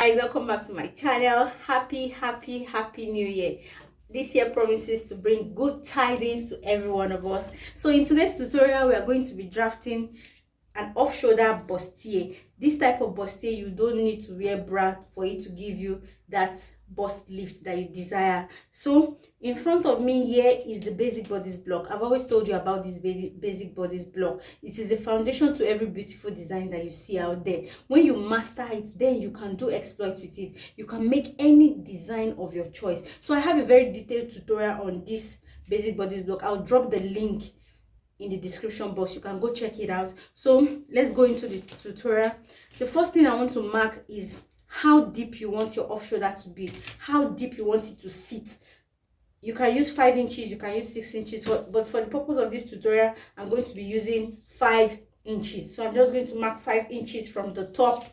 Guys, welcome back to my channel. Happy new year. This year promises to bring good tidings to every one of us. So in today's tutorial, we are going to be drafting an off-shoulder bustier. This type of bustier, you don't need to wear bra for it to give you that bust lift that you desire. So in front of me here is the basic bodice block. I've always told you about this basic bodice block. It is the foundation to every beautiful design that you see out there. When you master it, then you can do exploits with it. You can make any design of your choice. So I have a very detailed tutorial on this basic bodice block. I'll drop the link in the description box. You can go check it out. So let's go into the tutorial. The first thing I want to mark is how deep you want your off shoulder to be, how deep you want it to sit. You can use 5 inches, you can use 6 inches, but for the purpose of this tutorial, I'm going to be using 5 inches. So I'm just going to mark 5 inches from the top.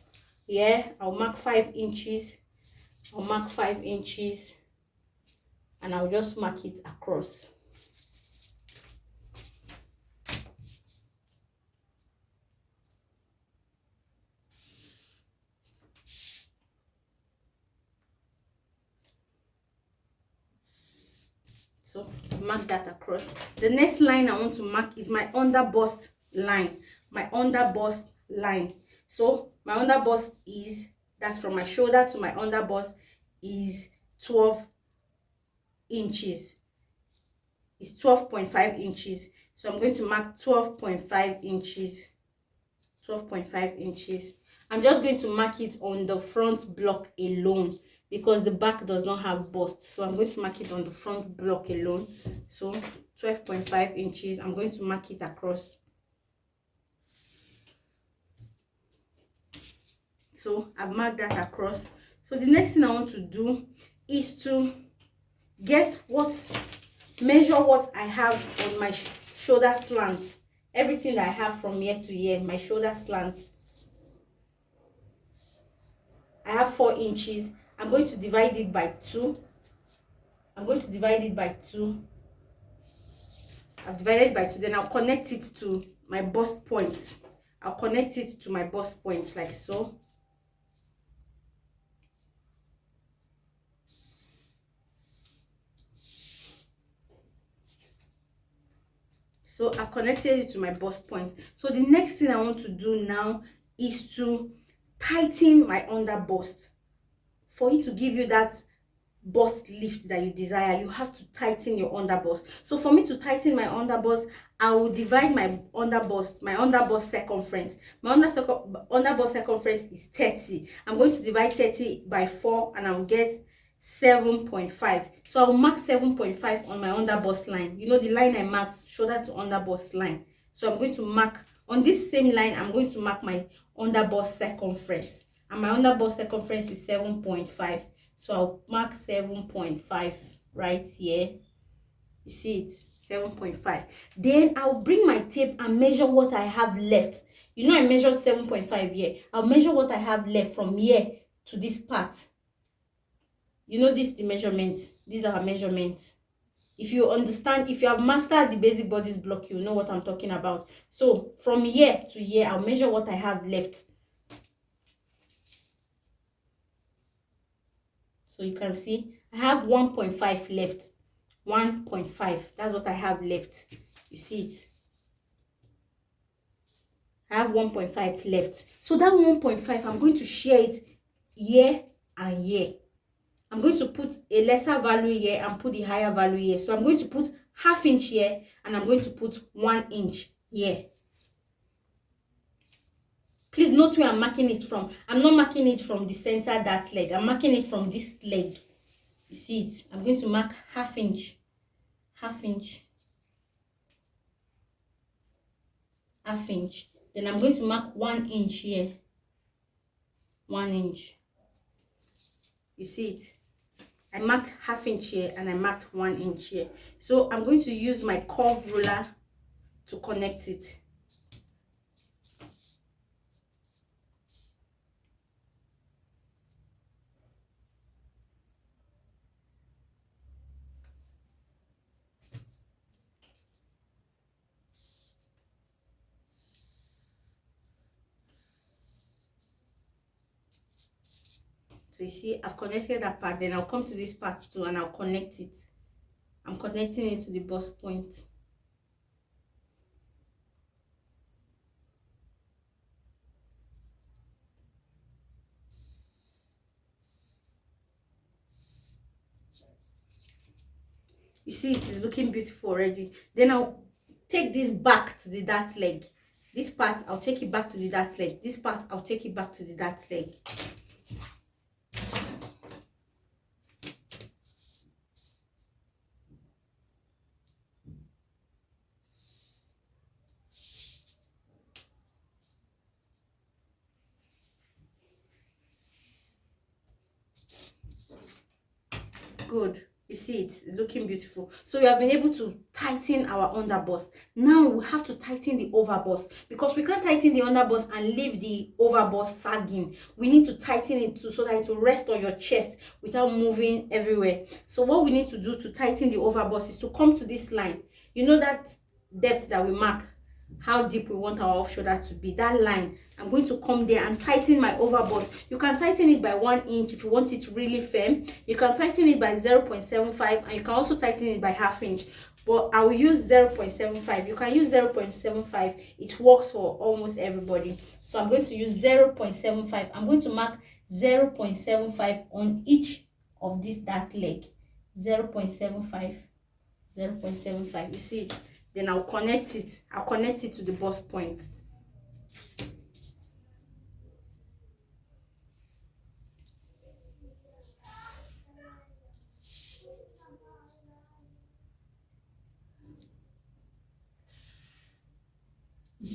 Yeah, I'll mark 5 inches. I'll mark 5 inches, and I'll just mark it across. So mark that across. The next line I want to mark is my underbust line. My underbust line. So my underbust is, that's from my shoulder to my underbust, is 12 inches. It's 12.5 inches. So I'm going to mark 12.5 inches. 12.5 inches. I'm just going to mark it on the front block alone, because the back does not have bust. So I'm going to mark it on the front block alone. So 12.5 inches. I'm going to mark it across. So I've marked that across. So the next thing I want to do is to measure what I have on my shoulder slant. Everything that I have from here to here, my shoulder slant. I have 4 inches. I'm going to divide it by 2. I'm going to divide it by 2. I've divided by 2. Then I'll connect it to my bust point. I'll connect it to my bust point like so. So I've connected it to my bust point. So the next thing I want to do now is to tighten my underbust. For it to give you that bust lift that you desire, you have to tighten your underbust. So for me to tighten my underbust, I will divide my underbust circumference. My underbust circumference is 30. I'm going to divide 30 by 4, and I'll get 7.5. So I'll mark 7.5 on my underbust line. You know, the line I marked, shoulder to underbust line. So I'm going to mark on this same line. I'm going to mark my underbust circumference, and my underbust circumference is 7.5. So I'll mark 7.5 right here. You see it, 7.5. Then I'll bring my tape and measure what I have left. You know, I measured 7.5 here. I'll measure what I have left from here to this part. You know, this is the measurement. These are our measurements. If you understand, if you have mastered the basic bodice block, you know what I'm talking about. So from here to here, I'll measure what I have left. So you can see I have 1.5 left. 1.5. That's what I have left. You see it? I have 1.5 left. So that 1.5, I'm going to share it here and here. I'm going to put a lesser value here and put the higher value here. So I'm going to put ½ inch here, and I'm going to put 1 inch here. Please note where I'm marking it from. I'm not marking it from the center, that leg. I'm marking it from this leg. You see it? I'm going to mark ½ inch. ½ inch. ½ inch. Then I'm going to mark 1 inch here. 1 inch. You see it? I marked ½ inch here, and I marked 1 inch here. So I'm going to use my curve ruler to connect it. So you see, I've connected that part. Then I'll come to this part too and I'll connect it. I'm connecting it to the bust point. You see, it is looking beautiful already. Then I'll take this back to the dart leg. This part, I'll take it back to the dart leg. This part, I'll take it back to the dart leg. Good. You see, it's looking beautiful. So we have been able to tighten our underbust. Now we have to tighten the overbust, because we can't tighten the underbust and leave the overbust sagging. We need to tighten it too, so that it will rest on your chest without moving everywhere. So what we need to do to tighten the overbust is to come to this line. You know that depth that we mark, how deep we want our off shoulder to be, that line. I'm going to come there and tighten my overbust. You can tighten it by 1 inch if you want it really firm. You can tighten it by 0.75, and you can also tighten it by ½ inch, but I will use 0.75. You can use 0.75. It works for almost everybody. So I'm going to use 0.75. I'm going to mark 0.75 on each of this dart leg. 0.75, 0.75. You see it? Then I'll connect it. I'll connect it to the bust point.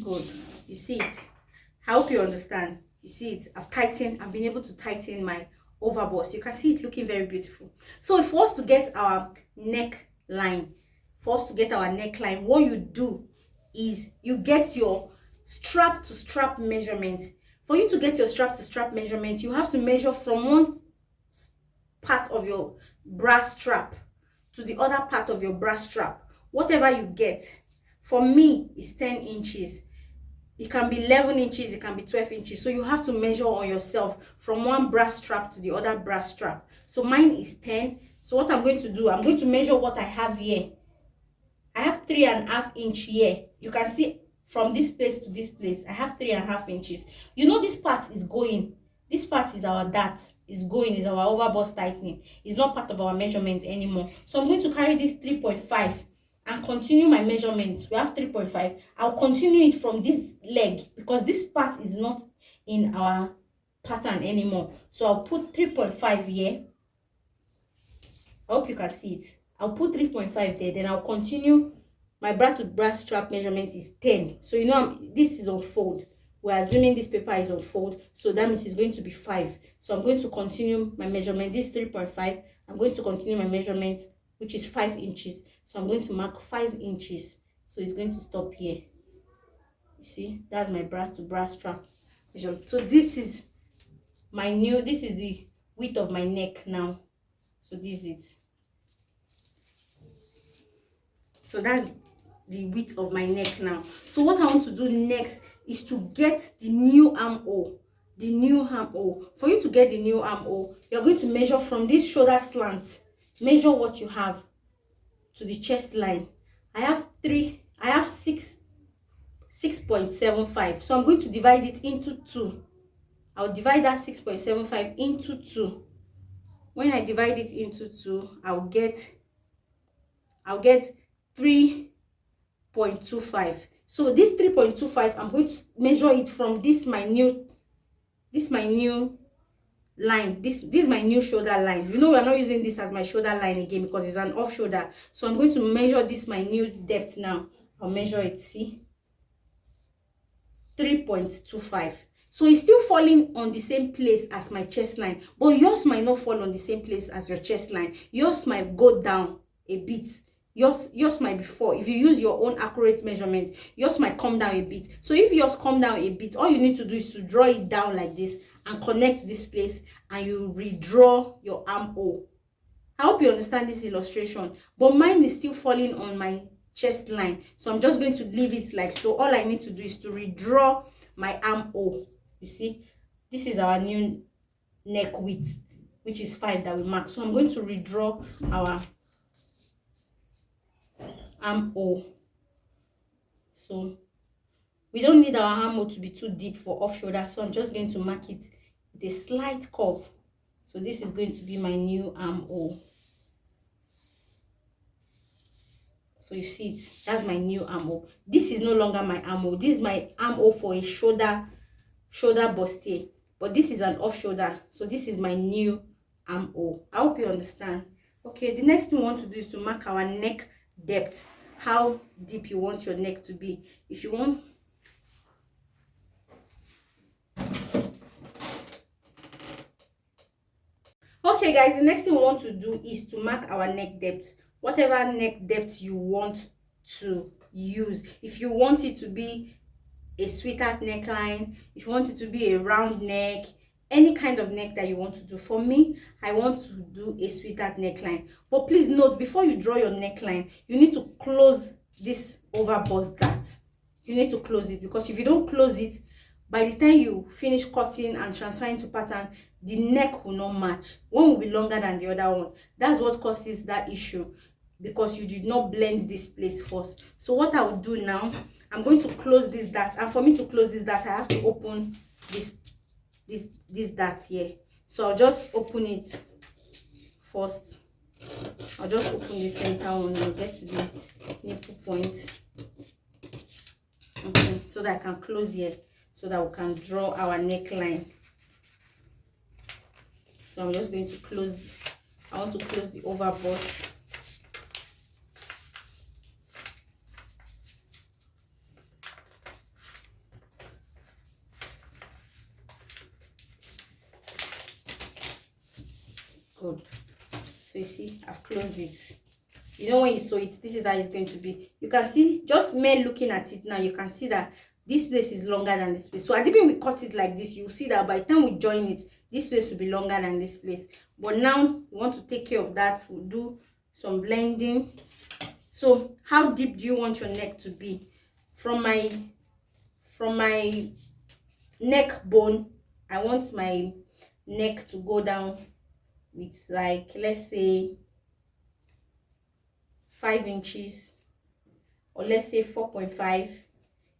Good. You see it? I hope you understand. You see it? I've been able to tighten my overbust. You can see it looking very beautiful. So if for us to get our neckline, what you do is you get your strap to strap measurement. For you to get your strap to strap measurement, you have to measure from one part of your bra strap to the other part of your bra strap. Whatever you get, for me, is 10 inches. It can be 11 inches, it can be 12 inches. So you have to measure on yourself from one bra strap to the other bra strap. So mine is 10. So what I'm going to do, I'm going to measure what I have here. I have 3.5 inch here. You can see from this place to this place, I have 3.5 inches. You know, this part is going. This part is our dart. Is going, is our overbust tightening. It's not part of our measurement anymore. So I'm going to carry this 3.5 and continue my measurement. We have 3.5. I'll continue it from this leg, because this part is not in our pattern anymore. So I'll put 3.5 here. I hope you can see it. I'll put 3.5 there. Then I'll continue. My bra to bra strap measurement is 10. So you know, this is on fold. We're assuming this paper is on fold. So that means it's going to be 5. So I'm going to continue my measurement. This 3.5. I'm going to continue my measurement, which is 5 inches. So I'm going to mark 5 inches. So it's going to stop here. You see, that's my bra to bra strap measurement. So this is the width of my neck now. So this is it. So that's the width of my neck now. So what I want to do next is to get the new armhole. The new armhole. For you to get the new armhole, you're going to measure from this shoulder slant. Measure what you have to the chest line. I have 6.75. So I'm going to divide it into 2. I'll divide that 6.75 into 2. When I divide it into 2, I'll get 3.25. So this 3.25, I'm going to measure it from this my new line. This is my new shoulder line. You know, we're not using this as my shoulder line again because it's an off shoulder. So I'm going to measure this my new depth now. I'll measure it. See, 3.25. So it's still falling on the same place as my chest line, but yours might not fall on the same place as your chest line. Yours might go down a bit. Yours might be 4. If you use your own accurate measurement, yours might come down a bit. So if yours come down a bit, all you need to do is to draw it down like this and connect this place, and you redraw your armhole. I hope you understand this illustration, but mine is still falling on my chest line, so I'm just going to leave it like so. All I need to do is to redraw my armhole. You see, this is our new neck width. which is 5 that we mark. So I'm going to redraw our armhole. So we don't need our armhole to be too deep for off shoulder, so I'm just going to mark it with a slight curve. So this is going to be my new armhole. So you see it, that's my new armhole. This is no longer my armhole. This is my armhole for a shoulder bustier, but this is an off shoulder, so this is my new armhole. I hope you understand. Okay, the next thing we want to do is to mark our neck depth, how deep you want your neck to be. If you want, okay guys, the next thing we want to do is to mark our neck depth, whatever neck depth you want to use. If you want it to be a sweetheart neckline, if you want it to be a round neck, any kind of neck that you want to do. For me, I want to do a sweetheart neckline, but please note, before you draw your neckline, you need to close this overbust dart. You need to close it, because if you don't close it, by the time you finish cutting and transferring to pattern, the neck will not match. One will be longer than the other one. That's what causes that issue, because you did not blend this place first. So what I will do now, I'm going to close this dart, and for me to close this dart, I have to open this dart here. So I'll just open it first. I'll just open the center one and get to the nipple point. Okay, so that I can close here, so that we can draw our neckline. So I'm just going to close, I want to close the overbust. Good. So you see, I've closed it. You know, when you sew it, this is how it's going to be. You can see, just me looking at it now, you can see that this place is longer than this place. So at the time we cut it like this, you'll see that by the time we join it, this place will be longer than this place. But now we want to take care of that. We'll do some blending. So how deep do you want your neck to be? From my neck bone, I want my neck to go down with, like, let's say 5 inches, or let's say 4.5.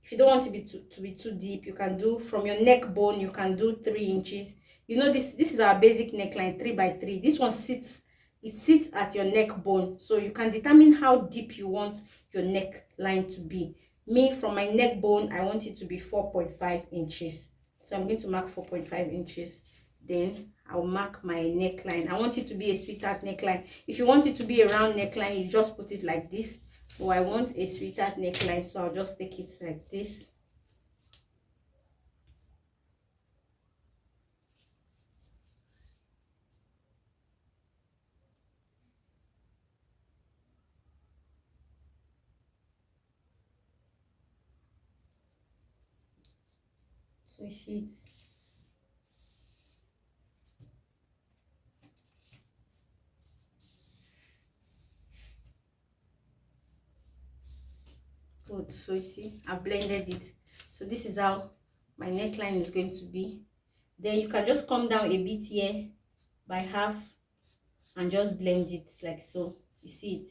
If you don't want to be too deep, you can do from your neck bone, you can do 3 inches. You know, this is our basic neckline, 3 by 3. This one sits at your neck bone, so you can determine how deep you want your neckline to be. Me, from my neck bone, I want it to be 4.5 inches. So I'm going to mark 4.5 inches. Then I'll mark my neckline. I want it to be a sweetheart neckline. If you want it to be a round neckline, you just put it like this. But I want a sweetheart neckline, so I'll just take it like this. So you see it. Good. So you see, I blended it. So this is how my neckline is going to be. Then you can just come down a bit here by half and just blend it like so. You see it.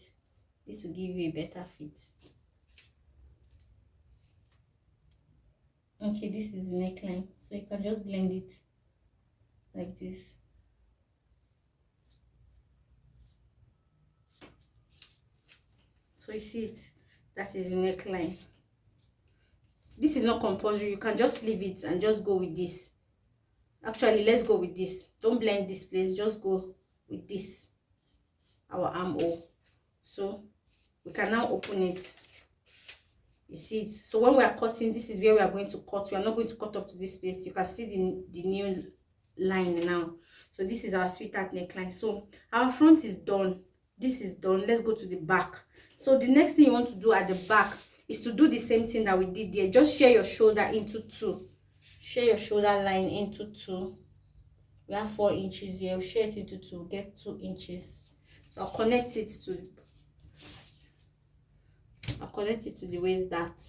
This will give you a better fit. Okay, this is the neckline, so you can just blend it like this. So you see it, that is the neckline. This is not compulsory, you can just leave it and just go with this. Actually, let's go with this. Don't blend this place, just go with this, our armhole. So we can now open it. You see it. So when we are cutting, this is where we are going to cut. We are not going to cut up to this space. You can see the new line now. So this is our sweetheart neckline. So our front is done. This is done. Let's go to the back. So the next thing you want to do at the back is to do the same thing that we did there. Just share your shoulder into 2. Share your shoulder line into 2. We have 4 inches here. We'll share it into 2. Get 2 inches. So I'll connect it to the waist dart.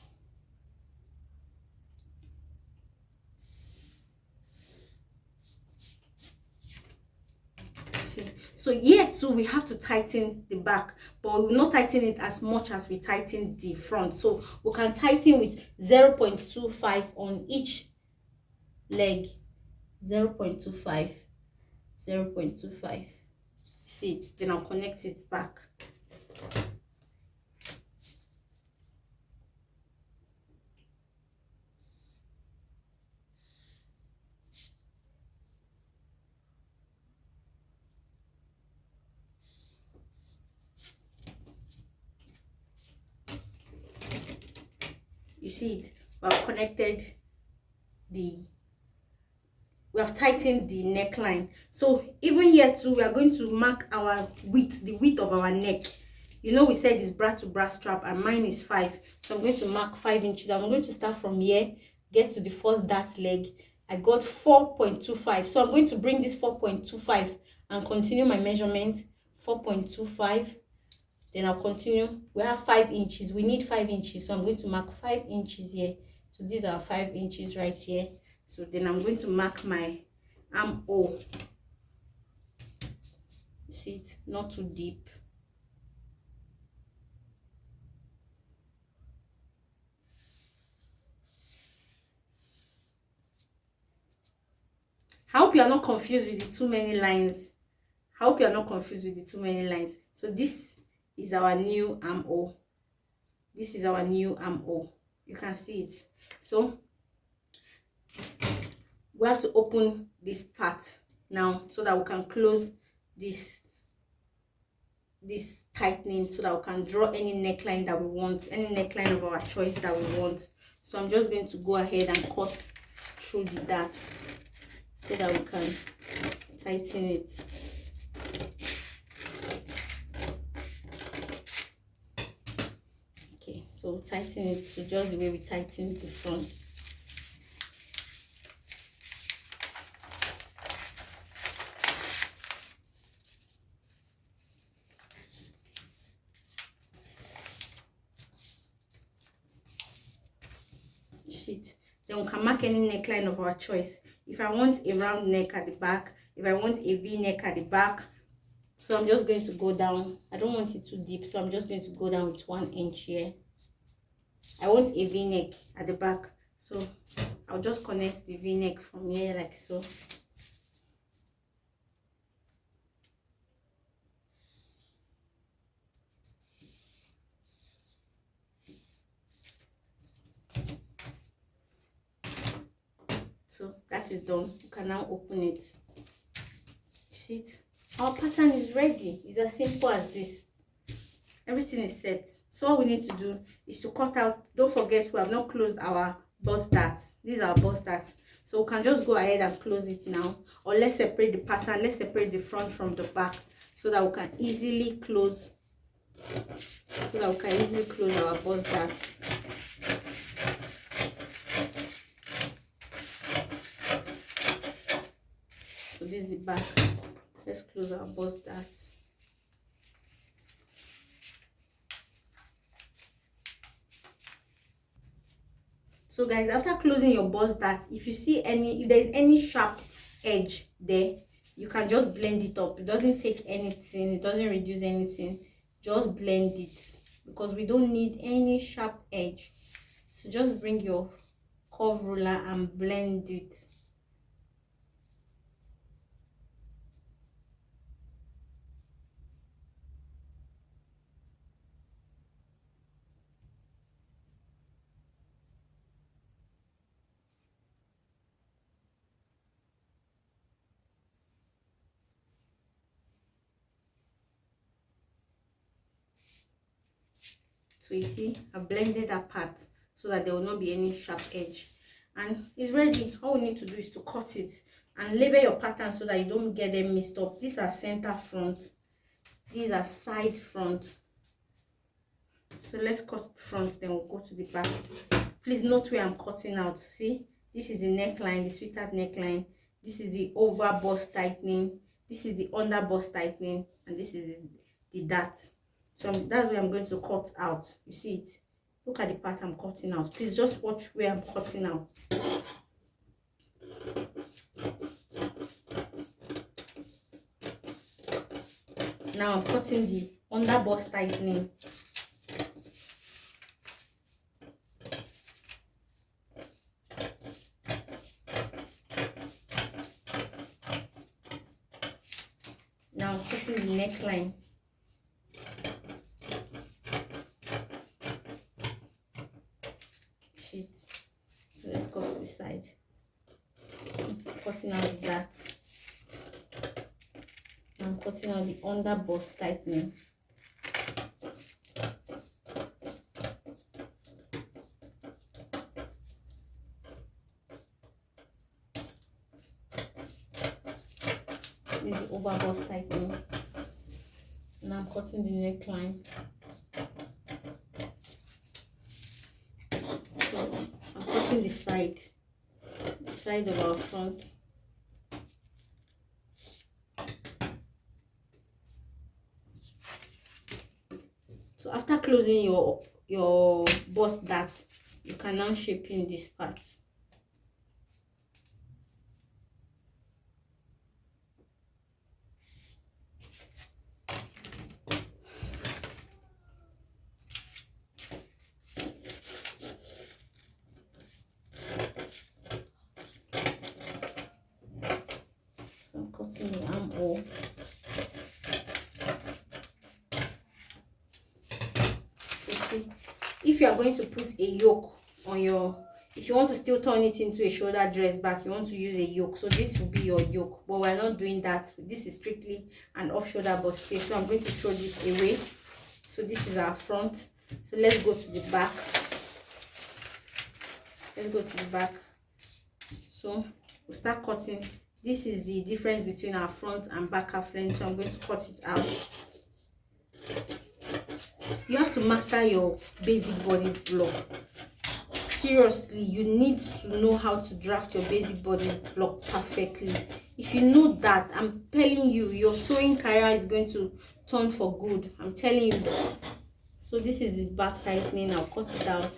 see. So here too we have to tighten the back, but we will not tighten it as much as we tighten the front. So we can tighten with 0.25 on each leg. 0.25, 0.25. See it, then I'll connect it back. You see it, we have connected we have tightened the neckline. So even here too, we are going to mark our width, the width of our neck. You know, we said it's bra to bra strap and mine is 5, so I'm going to mark 5 inches. I'm going to start from here, get to the first dart leg. I got 4.25, so I'm going to bring this 4.25 and continue my measurement. 4.25, then I'll continue. We have 5 inches, we need 5 inches, so I'm going to mark 5 inches here. So these are 5 inches right here. So then I'm going to mark my armhole. See it, not too deep. I hope you are not confused with the too many lines. I hope you are not confused with the too many lines. So this is our new armhole. This is our new armhole. You can see it. So we have to open this part now so that we can close this tightening, so that we can draw any neckline that we want, any neckline of our choice that we want. So I'm just going to go ahead and cut through the dart so that we can tighten it. Okay, so tighten it, so just the way we tighten the front. Then we can mark any neckline of our choice. If I want a round neck at the back, if I want a V-neck at the back, so I'm just going to go down. I don't want it too deep, so I'm just going to go down with 1 inch here. I want a V-neck at the back, so I'll just connect the V-neck from here like so. So that is done. You can now open it. See it? Our pattern is ready. It's as simple as this. Everything is set. So all we need to do is to cut out. Don't forget, we have not closed our bust darts. These are bust darts. So we can just go ahead and close it now. Or let's separate the pattern. Let's separate the front from the back so that we can easily close. So that we can easily close our bust darts. So this is the back. Let's close our bust darts. So guys, after closing your bust dart, if there is any sharp edge there, you can just blend it up. It doesn't take anything, it doesn't reduce anything. Just blend it because we don't need any sharp edge. So just bring your curve ruler and blend it. So you see, I've blended that part so that there will not be any sharp edge. And it's ready. All we need to do is to cut it and label your pattern so that you don't get them mixed up. These are center front. These are side front. So let's cut front, then we'll go to the back. Please note where I'm cutting out. See, this is the neckline, the sweetheart neckline. This is the overbust tightening. This is the underbust tightening. And this is the dart. So that's where I'm going to cut out. You see it? Look at the part I'm cutting out. Please just watch where I'm cutting out. Now I'm cutting the underbust tightening. Now I'm cutting the neckline. Sheet. So let's cut this side. I'm cutting out that. I'm cutting out the underbust tightening. This is overbust tightening. Now I'm cutting the neckline. So I'm cutting the side of our front. So after closing your bust dart, you can now shape in this part. So I'm cutting the armhole. So see, if you are going to put a yoke on your, if you want to still turn it into a shoulder dress back, you want to use a yoke. So this will be your yoke, but we're not doing that. This is strictly an off shoulder bustier. So I'm going to throw this away. So this is our front. So let's go to the back. Let's go to the back. So we'll start cutting. This is the difference between our front and back half length. So I'm going to cut it out. You have to master your basic bodice block. Seriously, you need to know how to draft your basic bodice block perfectly. If you know that, I'm telling you, your sewing career is going to turn for good. I'm telling you. So this is the back tightening. I'll cut it out.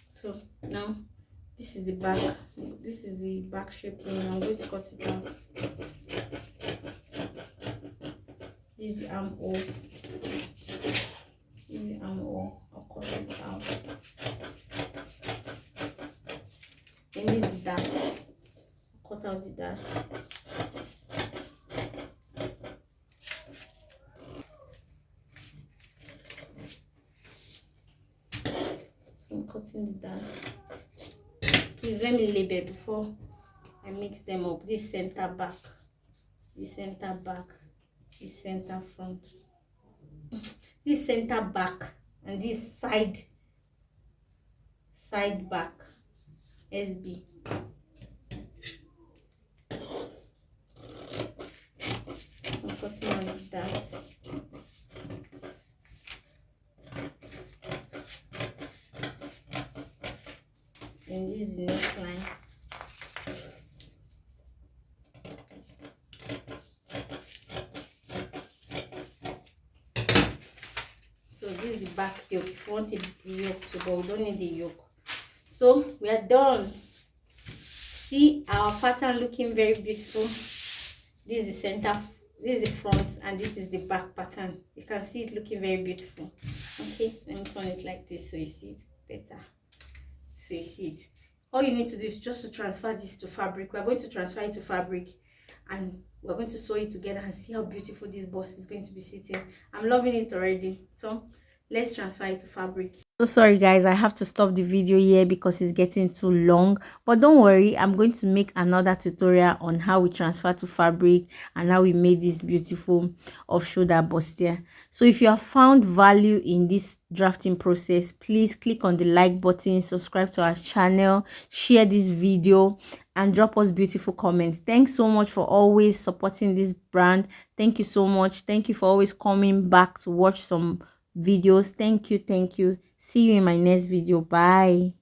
So now this is the back. This is the back shaping. I'm going to cut it out. This is the armhole. This is the armhole. I'll cut it out. And this is the dart. I'll cut out the dart. I'm cutting the dart. Please let me label before I mix them up. This center back, this center back, this center front, this center back, and this side back. SB. I'm cutting out the dart. And this is the neckline. So this is the back yoke. If you want a yoke too, but we don't need the yoke. So we are done. See our pattern looking very beautiful. This is the center, this is the front, and this is the back pattern. You can see it looking very beautiful. Okay, let me turn it like this so you see it better. So you see it. All you need to do is just to transfer this to fabric. We're going to transfer it to fabric, and we're going to sew it together and see how beautiful this bust is going to be sitting. I'm loving it already. So let's transfer it to fabric. So sorry guys, I have to stop the video here because it's getting too long, but don't worry, I'm going to make another tutorial on how we transfer to fabric and how we made this beautiful off shoulder bustier. So if you have found value in this drafting process, please click on the like button, subscribe to our channel, share this video, and drop us beautiful comments. Thanks so much for always supporting this brand. Thank you so much. Thank you for always coming back to watch some videos. Thank you. See you in my next video. Bye.